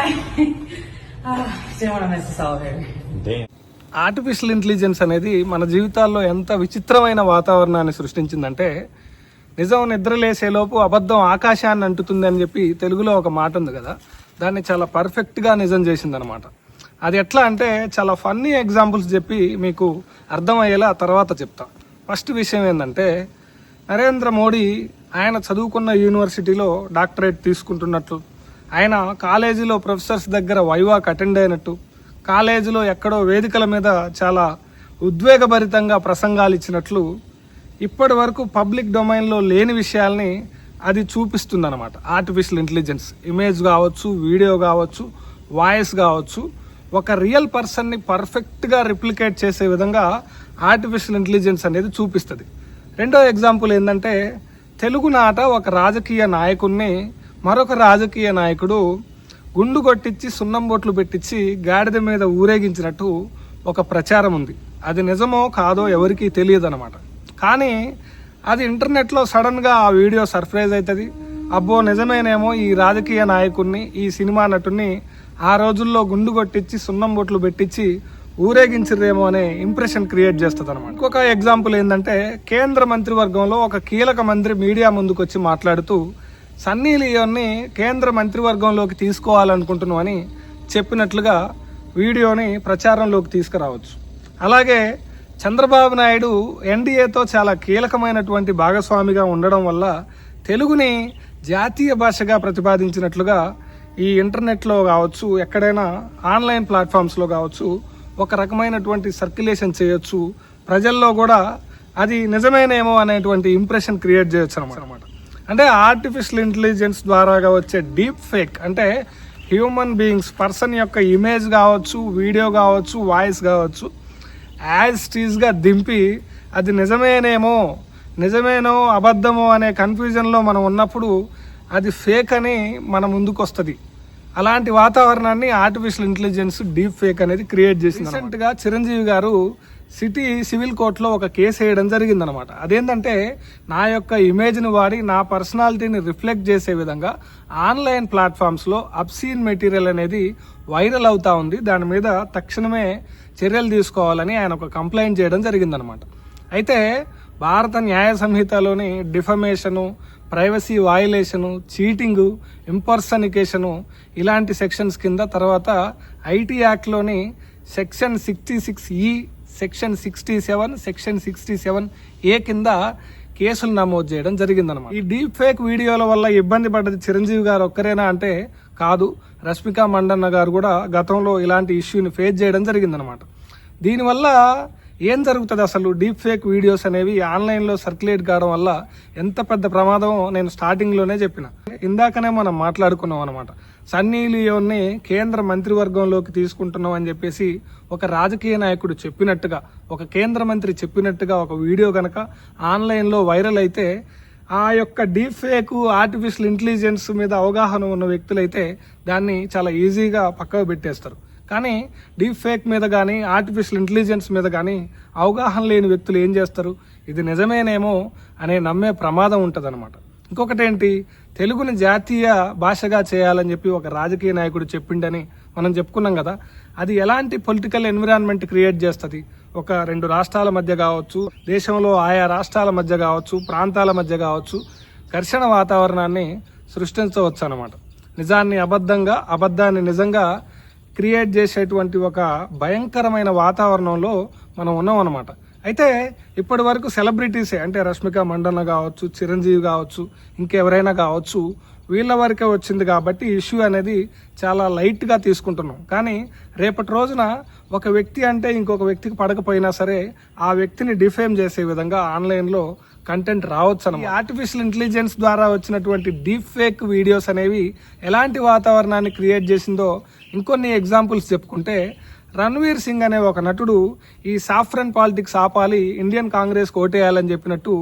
Didn't want to miss this all here. Artificial intelligence అనేది మన జీవితాల్లో ఎంత విచిత్రమైన వాతావరణాన్ని సృష్టించిందంటే, నిజం నిద్రలేసేలోపు అబద్ధం ఆకాశాన్ని అంటుతుంది అని చెప్పి తెలుగులో ఒక మాట ఉంది కదా, దాన్ని చాలా పర్ఫెక్ట్గా నిజం చేసిందనమాట. అది ఎట్లా అంటే చాలా ఫన్నీ ఎగ్జాంపుల్స్ చెప్పి మీకు అర్థమయ్యేలా తర్వాత చెప్తా. ఫస్ట్ విషయం ఏంటంటే, నరేంద్ర మోడీ ఆయన చదువుకున్న యూనివర్సిటీలో డాక్టరేట్ తీసుకుంటున్నట్లు, ఆయన కాలేజీలో ప్రొఫెసర్స్ దగ్గర వైవాక్ అటెండ్ అయినట్టు, కాలేజీలో ఎక్కడో వేదికల మీద చాలా ఉద్వేగభరితంగా ప్రసంగాలు ఇచ్చినట్లు ఇప్పటి వరకు పబ్లిక్ డొమైన్లో లేని విషయాల్ని అది చూపిస్తుందన్నమాట. ఆర్టిఫిషియల్ ఇంటెలిజెన్స్ ఇమేజ్ కావచ్చు, వీడియో కావచ్చు, వాయిస్ కావచ్చు, ఒక రియల్ పర్సన్ని పర్ఫెక్ట్గా రిప్లికేట్ చేసే విధంగా ఆర్టిఫిషియల్ ఇంటెలిజెన్స్ అనేది చూపిస్తుంది. రెండో ఎగ్జాంపుల్ ఏంటంటే, తెలుగునాట ఒక రాజకీయ నాయకుడిని మరొక రాజకీయ నాయకుడు గుండు కొట్టించి సున్నం బొట్లు పెట్టించి గాడిద మీద ఊరేగించినట్టు ఒక ప్రచారం ఉంది. అది నిజమో కాదో ఎవరికీ తెలియదు అనమాట. కానీ అది ఇంటర్నెట్లో సడన్గా ఆ వీడియో సర్ప్రైజ్ అవుతుంది. అబ్బో నిజమేనేమో, ఈ రాజకీయ నాయకుడిని, ఈ సినిమా నటుడిని ఆ రోజుల్లో గుండు కొట్టించి సున్నం బొట్లు పెట్టించి ఊరేగించరేమో అనే ఇంప్రెషన్ క్రియేట్ చేస్తుంది అనమాట. ఇంకొక ఎగ్జాంపుల్ ఏంటంటే, కేంద్ర మంత్రివర్గంలో ఒక కీలక మంత్రి మీడియా ముందుకు వచ్చి మాట్లాడుతూ సన్నీ లియోన్ని కేంద్ర మంత్రివర్గంలోకి తీసుకోవాలనుకుంటున్నామని చెప్పినట్లుగా వీడియోని ప్రచారంలోకి తీసుకురావచ్చు. అలాగే చంద్రబాబు నాయుడు ఎన్డీఏతో చాలా కీలకమైనటువంటి భాగస్వామిగా ఉండడం వల్ల తెలుగుని జాతీయ భాషగా ప్రతిపాదించినట్లుగా ఈ ఇంటర్నెట్లో కావచ్చు, ఎక్కడైనా ఆన్లైన్ ప్లాట్ఫామ్స్లో కావచ్చు, ఒక రకమైనటువంటి సర్క్యులేషన్ చేయొచ్చు. ప్రజల్లో కూడా అది నిజమేనేమో అనేటువంటి ఇంప్రెషన్ క్రియేట్ చేయొచ్చు అన్నమాట. అంటే ఆర్టిఫిషియల్ ఇంటెలిజెన్స్ ద్వారా వచ్చే డీప్ ఫేక్ అంటే హ్యూమన్ బీయింగ్స్ పర్సన్ యొక్క ఇమేజ్ కావచ్చు, వీడియో కావచ్చు, వాయిస్ కావచ్చు, యాజ్ టీజ్గా దింపి అది నిజమేనో అబద్ధమో అనే కన్ఫ్యూజన్లో మనం ఉన్నప్పుడు అది ఫేక్ అని మన ముందుకు వస్తుంది. అలాంటి వాతావరణాన్ని ఆర్టిఫిషియల్ ఇంటెలిజెన్స్ డీప్ ఫేక్ అనేది క్రియేట్ చేసింది. రీసెంట్గా చిరంజీవి గారు సిటీ సివిల్ కోర్టులో ఒక కేసు వేయడం జరిగిందనమాట. అదేంటంటే, నా యొక్క ఇమేజ్ని వాడి నా పర్సనాలిటీని రిఫ్లెక్ట్ చేసే విధంగా ఆన్లైన్ ప్లాట్ఫామ్స్లో అబ్సీన్ మెటీరియల్ అనేది వైరల్ అవుతా ఉంది, దాని మీద తక్షణమే చర్యలు తీసుకోవాలని ఆయన ఒక కంప్లైంట్ చేయడం జరిగిందనమాట. అయితే భారత న్యాయ సంహితలోని డిఫమేషను, ప్రైవసీ వయలేషను, చీటింగు, ఇంపర్సనికేషను ఇలాంటి సెక్షన్స్ కింద, తర్వాత ఐటీ యాక్ట్లోని section 66E, section 67, section 67A కింద కేసులు నమోదు చేయడం జరిగిందనమాట. ఈ డీప్ ఫేక్ వీడియోల వల్ల ఇబ్బంది పడ్డది చిరంజీవి గారు ఒక్కరేనా అంటే కాదు, రష్మిక మండన్న గారు కూడా గతంలో ఇలాంటి ఇష్యూని ఫేస్ చేయడం జరిగిందనమాట. దీనివల్ల ఏం జరుగుతుంది అసలు, డీప్ ఫేక్ వీడియోస్ అనేవి ఆన్లైన్లో సర్క్యులేట్ కావడం వల్ల ఎంత పెద్ద ప్రమాదం నేను స్టార్టింగ్లోనే చెప్పిన. ఇందాకనే మనం మాట్లాడుకున్నాం అనమాట. సన్నీ లియోన్ని కేంద్ర మంత్రివర్గంలోకి తీసుకుంటున్నాం అని చెప్పేసి ఒక రాజకీయ నాయకుడు చెప్పినట్టుగా, ఒక కేంద్ర మంత్రి చెప్పినట్టుగా ఒక వీడియో కనుక ఆన్లైన్లో వైరల్ అయితే, ఆ యొక్క డీప్ ఫేక్ ఆర్టిఫిషియల్ ఇంటెలిజెన్స్ మీద అవగాహన ఉన్న వ్యక్తులైతే దాన్ని చాలా ఈజీగా పక్కకు పెట్టేస్తారు. కానీ డీప్ ఫేక్ మీద కానీ ఆర్టిఫిషియల్ ఇంటెలిజెన్స్ మీద కానీ అవగాహన లేని వ్యక్తులు ఏం చేస్తారు, ఇది నిజమేనేమో అనే నమ్మే ప్రమాదం ఉంటుందన్నమాట. ఇంకొకటి ఏంటి, తెలుగుని జాతీయ భాషగా చేయాలని చెప్పి ఒక రాజకీయ నాయకుడు చెప్పిండని మనం చెప్పుకున్నాం కదా, అది ఎలాంటి పొలిటికల్ ఎన్విరాన్మెంట్ క్రియేట్ చేస్తుంది. ఒక 2 రాష్ట్రాల మధ్య కావచ్చు, దేశంలో ఆయా రాష్ట్రాల మధ్య కావచ్చు, ప్రాంతాల మధ్య కావచ్చు, ఘర్షణ వాతావరణాన్ని సృష్టించవచ్చు అన్నమాట. నిజాన్ని అబద్ధంగా, అబద్ధాన్ని నిజంగా క్రియేట్ చేసేటువంటి ఒక భయంకరమైన వాతావరణంలో మనం ఉన్నాం అన్నమాట. అయితే ఇప్పటి వరకు సెలబ్రిటీసే, అంటే రష్మిక మండన్న కావచ్చు, చిరంజీవి కావచ్చు, ఇంకెవరైనా కావచ్చు, వీళ్ళ వరకే వచ్చింది కాబట్టి ఇష్యూ అనేది చాలా లైట్గా తీసుకుంటున్నాం. కానీ రేపటి రోజున ఒక వ్యక్తి అంటే ఇంకొక వ్యక్తికి పడకపోయినా సరే ఆ వ్యక్తిని డిఫేమ్ చేసే విధంగా ఆన్లైన్లో కంటెంట్ రావచ్చు అన్నమాట. ఆర్టిఫిషియల్ ఇంటెలిజెన్స్ ద్వారా వచ్చినటువంటి డీప్ ఫేక్ వీడియోస్ అనేవి ఎలాంటి వాతావరణాన్ని క్రియేట్ చేసిందో ఇంకొన్ని ఎగ్జాంపుల్స్ చెప్పుకుంటే, రణ్వీర్ సింగ్ అనే ఒక నటుడు ఈ సాఫ్రన్ పాలిటిక్స్ ఆపాలి, ఇండియన్ కాంగ్రెస్ ఓటేయాలని చెప్పినట్టు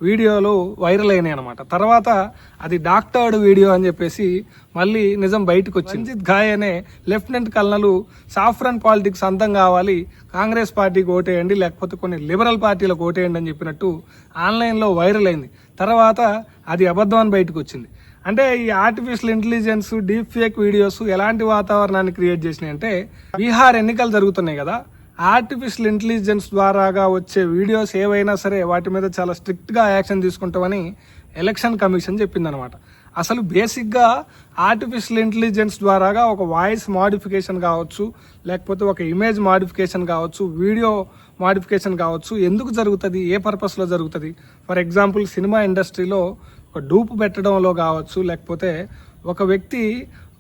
వీడియోలు వైరల్ అయినాయి అనమాట. తర్వాత అది డాక్టర్డ్ వీడియో అని చెప్పేసి మళ్ళీ నిజం బయటకు వచ్చింది. రంజిత్ ఘాయ్ అనే లెఫ్టినెంట్ కల్నల్ సాఫ్రన్ పాలిటిక్స్ అంతం కావాలి, కాంగ్రెస్ పార్టీకి ఓటేయండి, లేకపోతే కొన్ని లిబరల్ పార్టీలకు ఓటేయండి అని చెప్పినట్టు ఆన్లైన్లో వైరల్ అయింది. తర్వాత అది అబద్ధం అని బయటకు వచ్చింది. అంటే ఈ artificial intelligence, deep fake videos ఎలాంటి వాతావరణాన్ని క్రియేట్ చేసినాయి అంటే, బీహార్ ఎన్నికలు జరుగుతున్నాయి కదా, ఆర్టిఫిషియల్ ఇంటెలిజెన్స్ ద్వారాగా వచ్చే వీడియోస్ ఏవైనా సరే వాటి మీద చాలా స్ట్రిక్ట్ గా యాక్షన్ తీసుకుంటామని ఎలక్షన్ కమిషన్ చెప్పిందనమాట. అసలు బేసిక్ గా ఆర్టిఫిషియల్ ఇంటెలిజెన్స్ ద్వారాగా ఒక వాయిస్ మాడిఫికేషన్ కావచ్చు, లేకపోతే ఒక ఇమేజ్ మాడిఫికేషన్ కావచ్చు, వీడియో మాడిఫికేషన్ కావచ్చు, ఎందుకు జరుగుతుంది, ఏ పర్పస్ లో జరుగుతుంది? ఫర్ ఎగ్జాంపుల్ సినిమా ఇండస్ట్రీలో ఒక డూపు పెట్టడంలో కావచ్చు, లేకపోతే ఒక వ్యక్తి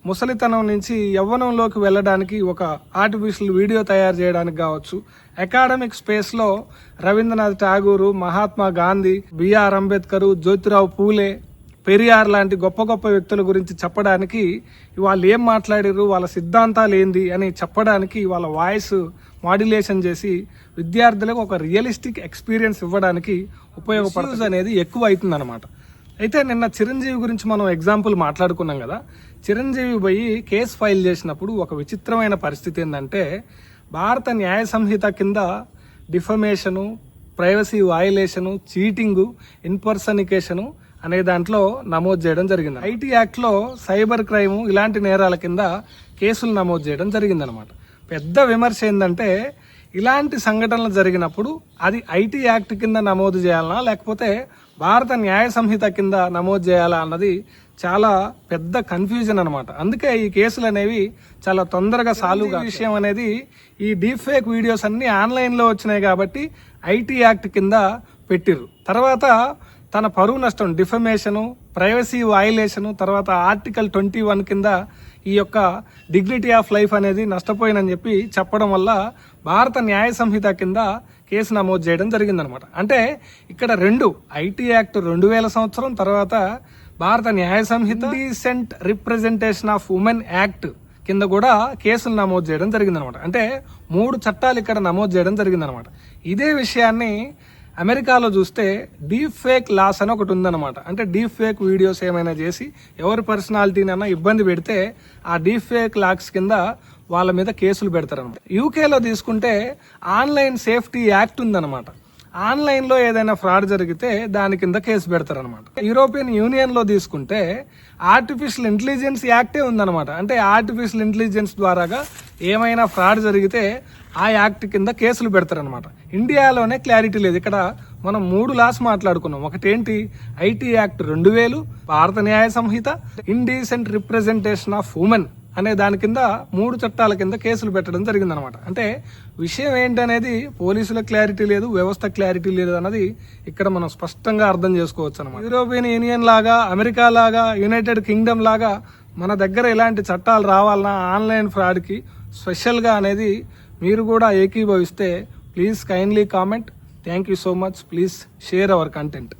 ముసలితనం నుంచి యవ్వనంలోకి వెళ్ళడానికి ఒక ఆర్టిఫిషియల్ వీడియో తయారు చేయడానికి కావచ్చు, అకాడమిక్ స్పేస్ లో రవీంద్రనాథ్ ఠాగూర్, మహాత్మా గాంధీ, బిఆర్ అంబేద్కర్, జ్యోతిరావు పూలే, పెరియార్ లాంటి గొప్ప గొప్ప వ్యక్తుల గురించి చెప్పడానికి, వాళ్ళు ఏం మాట్లాడారు, వాళ్ళ సిద్ధాంతాలు ఏంది అని చెప్పడానికి వాళ్ళ వాయిస్ మాడ్యులేషన్ చేసి విద్యార్థులకు ఒక రియలిస్టిక్ ఎక్స్పీరియన్స్ ఇవ్వడానికి ఉపయోగపడుతుంది అనేది ఎక్కువ అవుతుంది అనమాట. అయితే నిన్న చిరంజీవి గురించి మనం ఎగ్జాంపుల్ మాట్లాడుకున్నాం కదా. చిరంజీవి పోయి కేసు ఫైల్ చేసినప్పుడు ఒక విచిత్రమైన పరిస్థితి ఏంటంటే, భారత న్యాయ సంహిత కింద డిఫమేషను, ప్రైవసీ వయలేషను, చీటింగు, ఇన్పర్సనికేషను అనే దాంట్లో నమోదు చేయడం జరిగింది. ఐటీ యాక్ట్ లో సైబర్ క్రైమ్ ఇలాంటి నేరాల కింద కేసులు నమోదు చేయడం జరిగిందనమాట. పెద్ద విమర్శ ఏంటంటే, ఇలాంటి సంఘటనలు జరిగినప్పుడు అది ఐటీ యాక్ట్ కింద నమోదు చేయాలనా, లేకపోతే భారత న్యాయ సంహిత కింద నమోదు చేయాలా అన్నది చాలా పెద్ద కన్ఫ్యూజన్ అనమాట. అందుకే ఈ కేసులు అనేవి చాలా తొందరగా సాల్వ్ విషయం అనేది, ఈ డీప్ ఫేక్ వీడియోస్ అన్ని ఆన్లైన్ లో వచ్చినాయి కాబట్టి ఐటీ యాక్ట్ కింద పెట్టిర్రు. తర్వాత తన పరువు నష్టం, డిఫమేషను, ప్రైవసీ వయలేషను, తర్వాత ఆర్టికల్ 21 కింద ఈ యొక్క డిగ్నిటీ ఆఫ్ లైఫ్ అనేది నష్టపోయినని చెప్పి చెప్పడం వల్ల భారత న్యాయ సంహిత కింద కేసు నమోదు చేయడం జరిగిందనమాట. అంటే ఇక్కడ రెండు, ఐటీ యాక్ట్ 2000 సంవత్సరం, తర్వాత Bharat Nyaya Sanhita decent representation of women act కింద కూడా కేసులు నమోదు చేయడం జరిగిందనమాట. అంటే 3 చట్టాలు ఇక్కడ నమోదు చేయడం జరిగిందనమాట. ఇదే విషయాన్ని అమెరికాలో చూస్తే డీప్ ఫేక్ లాస్ అని ఒకటి ఉందన్నమాట. అంటే డీప్ ఫేక్ వీడియోస్ ఏమైనా చేసి ఎవరి పర్సనాలిటీనైనా ఇబ్బంది పెడితే ఆ డీప్ ఫేక్ లాక్స్ కింద వాళ్ళ మీద కేసులు పెడతారనమాట. యూకేలో తీసుకుంటే ఆన్లైన్ సేఫ్టీ యాక్ట్ ఉందన్నమాట. ఆన్లైన్ లో ఏదైనా ఫ్రాడ్ జరిగితే దాని కింద కేసు పెడతారనమాట. యూరోపియన్ యూనియన్ లో తీసుకుంటే ఆర్టిఫిషియల్ ఇంటెలిజెన్స్ యాక్టే ఉందన్నమాట. అంటే ఆర్టిఫిషియల్ ఇంటెలిజెన్స్ ద్వారాగా ఏమైనా ఫ్రాడ్ జరిగితే ఆ యాక్ట్ కింద కేసులు పెడతారనమాట. ఇండియాలోనే క్లారిటీ లేదు. ఇక్కడ మనం 3 లాస్ మాట్లాడుకున్నాం. ఒకటేంటి, ఐటీ యాక్ట్ 2000, భారత న్యాయ సంహిత, ఇండీసెంట్ రిప్రజెంటేషన్ ఆఫ్ ఉమెన్ అనే దాని కింద 3 చట్టాల కింద కేసులు పెట్టడం జరిగిందనమాట. అంటే విషయం ఏంటనేది పోలీసులకు క్లారిటీ లేదు, వ్యవస్థ క్లారిటీ లేదు అన్నది ఇక్కడ మనం స్పష్టంగా అర్థం చేసుకోవచ్చు అనమాట. యూరోపియన్ యూనియన్ లాగా, అమెరికా లాగా, యునైటెడ్ కింగ్డమ్ లాగా మన దగ్గర ఇలాంటి చట్టాలు రావాలన్నా ఆన్లైన్ ఫ్రాడ్ కి స్పెషల్ గా అనేది మీరు కూడా ఏకీభవిస్తే please kindly comment. Thank you so much. Please share our content.